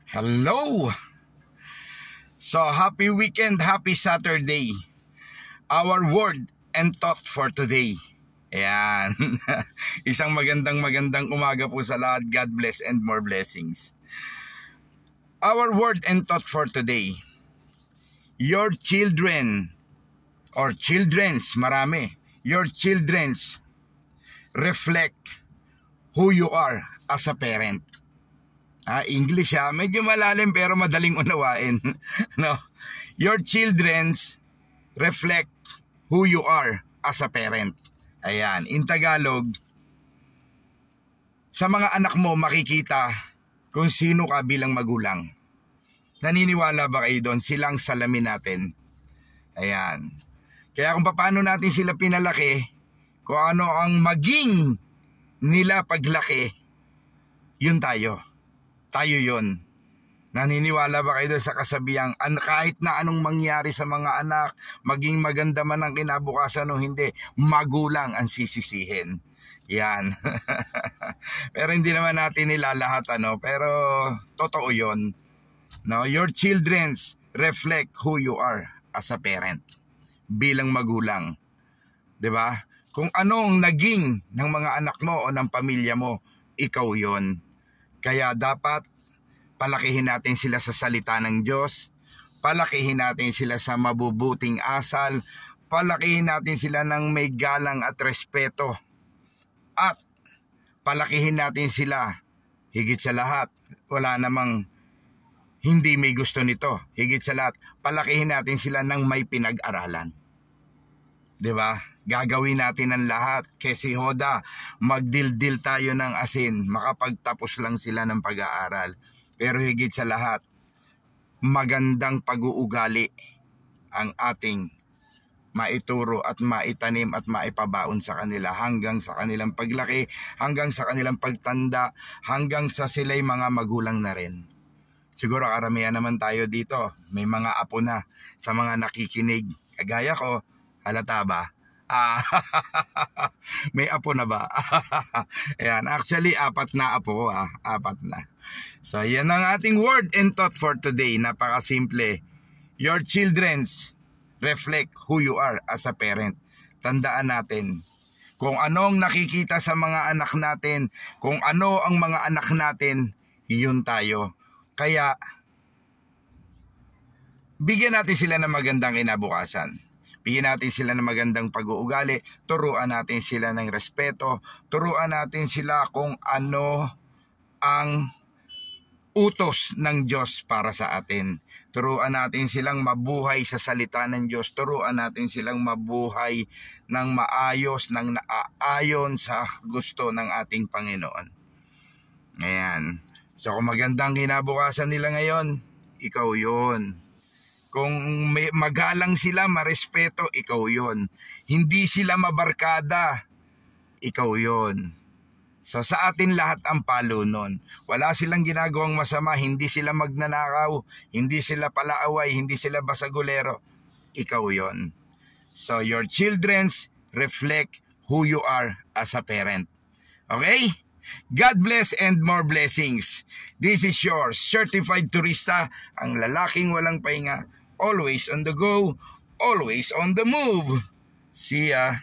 Hello! So, happy weekend, happy Saturday. Our word and thought for today. Ayan. Isang magandang umaga po sa lahat. God bless and more blessings. Our word and thought for today. Your children, or children's, marami. Your children's reflect who you are as a parent. English medyo malalim pero madaling unawain. No? Your children's reflect who you are as a parent. Ayan, in Tagalog, sa mga anak mo makikita kung sino ka bilang magulang. Naniniwala ba kayo doon? Silang salamin natin. Ayan. Kaya kung paano natin sila pinalaki, kung ano ang maging nila paglaki, yun tayo. Tayo yun. Naniniwala ba kayo sa kasabihang kahit na anong mangyari sa mga anak, maging maganda man ang kinabukasan o hindi, magulang ang sisisihin. Yan. Pero hindi naman natin nilalahat pero totoo yun. No? Your children's reflect who you are as a parent, bilang magulang. 'Di ba? Kung anong naging ng mga anak mo o ng pamilya mo, ikaw yon. Kaya dapat palakihin natin sila sa salita ng Diyos, palakihin natin sila sa mabubuting asal, palakihin natin sila ng may galang at respeto, at palakihin natin sila higit sa lahat. Wala namang hindi may gusto nito. Higit sa lahat, palakihin natin sila ng may pinag-aralan. 'Di ba? Gagawin natin ang lahat. Kasi Hoda, magdildil tayo ng asin. Makapagtapos lang sila ng pag-aaral. Pero higit sa lahat, magandang pag-uugali ang ating maituro at maitanim at maipabaon sa kanila hanggang sa kanilang paglaki, hanggang sa kanilang pagtanda, hanggang sa sila'y mga magulang na rin. Siguro karamihan naman tayo dito. May mga apo na sa mga nakikinig. Kagaya ko, halata ba? May apo na ba? Ayan, actually, 4 na apo ko. 4 na. So, yan ang ating word and thought for today. Napakasimple. Your children's reflect who you are as a parent. Tandaan natin, kung anong nakikita sa mga anak natin, kung ano ang mga anak natin, yun tayo. Kaya, bigyan natin sila ng magandang kinabukasan. Bigyan natin sila ng magandang pag-uugali, turuan natin sila ng respeto, turuan natin sila kung ano ang utos ng Diyos para sa atin. Turuan natin silang mabuhay sa salita ng Diyos, turuan natin silang mabuhay ng maayos, ng naaayon sa gusto ng ating Panginoon. Ayan. So kung magandang kinabukasan nila ngayon, ikaw yun. Kung may magalang sila, marespeto, ikaw yon. Hindi sila mabarkada, ikaw yon. So sa atin lahat ang palo nun. Wala silang ginagawang masama, hindi sila magnanakaw, hindi sila palaaway, hindi sila basagulero, ikaw yon. So your children's reflect who you are as a parent. Okay? God bless and more blessings. This is your certified turista, ang lalaking walang pahinga, always on the go, always on the move. See ya.